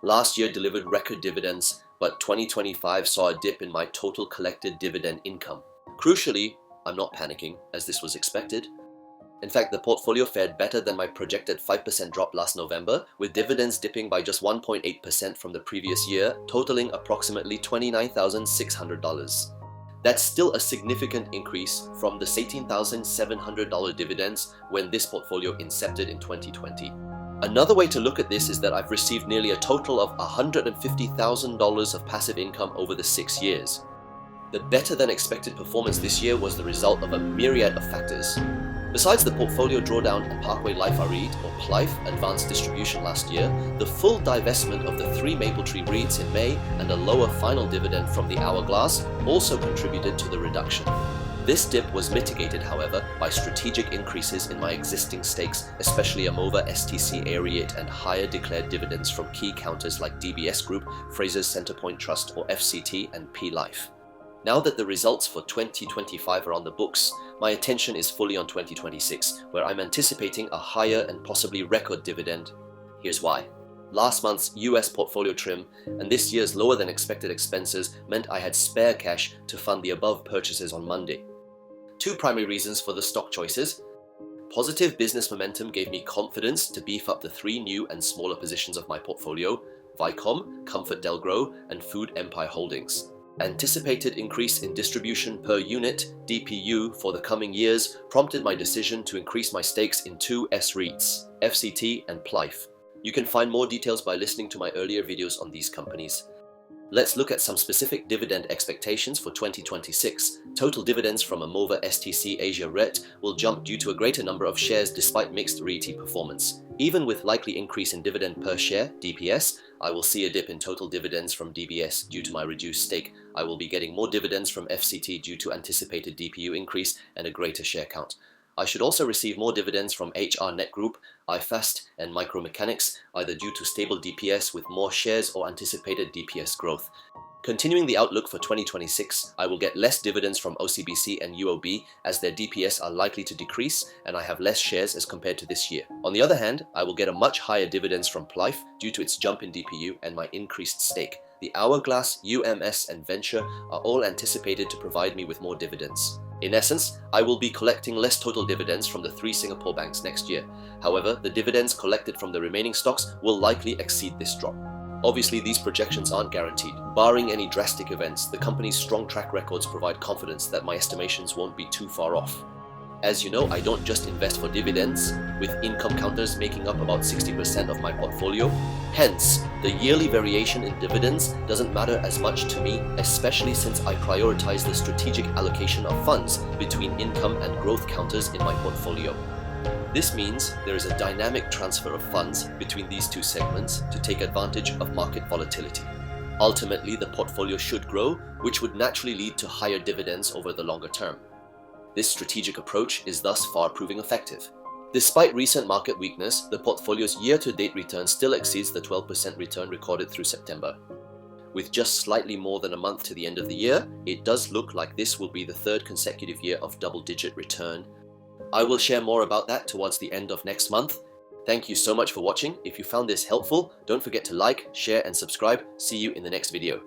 Last year delivered record dividends, but 2025 saw a dip in my total collected dividend income. Crucially, I'm not panicking, as this was expected. In fact, the portfolio fared better than my projected 5% drop last November, with dividends dipping by just 1.8% from the previous year, totaling approximately $29,600. That's still a significant increase from the $18,700 dividends when this portfolio incepted in 2020. Another way to look at this is that I've received nearly a total of $150,000 of passive income over the 6 years. The better than expected performance this year was the result of a myriad of factors. Besides the portfolio drawdown and Parkway Life REIT or PLIFE advanced distribution last year, the full divestment of the 3 Mapletree REITs in May and a lower final dividend from the Hourglass also contributed to the reduction. This dip was mitigated, however, by strategic increases in my existing stakes, especially Amova, STC, Ariate, and higher declared dividends from key counters like DBS Group, Fraser's Centrepoint Trust or FCT, and P-Life. Now that the results for 2025 are on the books, my attention is fully on 2026, where I'm anticipating a higher and possibly record dividend. Here's why. Last month's US portfolio trim and this year's lower than expected expenses meant I had spare cash to fund the above purchases on Monday. 2 primary reasons for the stock choices. Positive business momentum gave me confidence to beef up the 3 new and smaller positions of my portfolio: Vicom, Comfort Delgro, and Food Empire Holdings. Anticipated increase in distribution per unit, DPU, for the coming years prompted my decision to increase my stakes in 2 S-REITs, FCT and PLIFE. You can find more details by listening to my earlier videos on these companies. Let's look at some specific dividend expectations for 2026. Total dividends from Amova STC Asia REIT will jump due to a greater number of shares despite mixed REIT performance. Even with likely increase in dividend per share, DPS, I will see a dip in total dividends from DBS due to my reduced stake. I will be getting more dividends from FCT due to anticipated DPU increase and a greater share count. I should also receive more dividends from HR Net Group, iFast, and Micromechanics, either due to stable DPS with more shares or anticipated DPS growth. Continuing the outlook for 2026, I will get less dividends from OCBC and UOB as their DPS are likely to decrease and I have less shares as compared to this year. On the other hand, I will get a much higher dividends from PLIFE due to its jump in DPU and my increased stake. The Hourglass, UMS, and Venture are all anticipated to provide me with more dividends. In essence, I will be collecting less total dividends from the 3 Singapore banks next year. However, the dividends collected from the remaining stocks will likely exceed this drop. Obviously, these projections aren't guaranteed. Barring any drastic events, the company's strong track records provide confidence that my estimations won't be too far off. As you know, I don't just invest for dividends, with income counters making up about 60% of my portfolio. Hence, the yearly variation in dividends doesn't matter as much to me, especially since I prioritize the strategic allocation of funds between income and growth counters in my portfolio. This means there is a dynamic transfer of funds between these 2 segments to take advantage of market volatility. Ultimately, the portfolio should grow, which would naturally lead to higher dividends over the longer term. This strategic approach is thus far proving effective. Despite recent market weakness, the portfolio's year-to-date return still exceeds the 12% return recorded through September. With just slightly more than a month to the end of the year, it does look like this will be the 3rd consecutive year of double-digit return. I will share more about that towards the end of next month. Thank you so much for watching. If you found this helpful, don't forget to like, share, and subscribe. See you in the next video.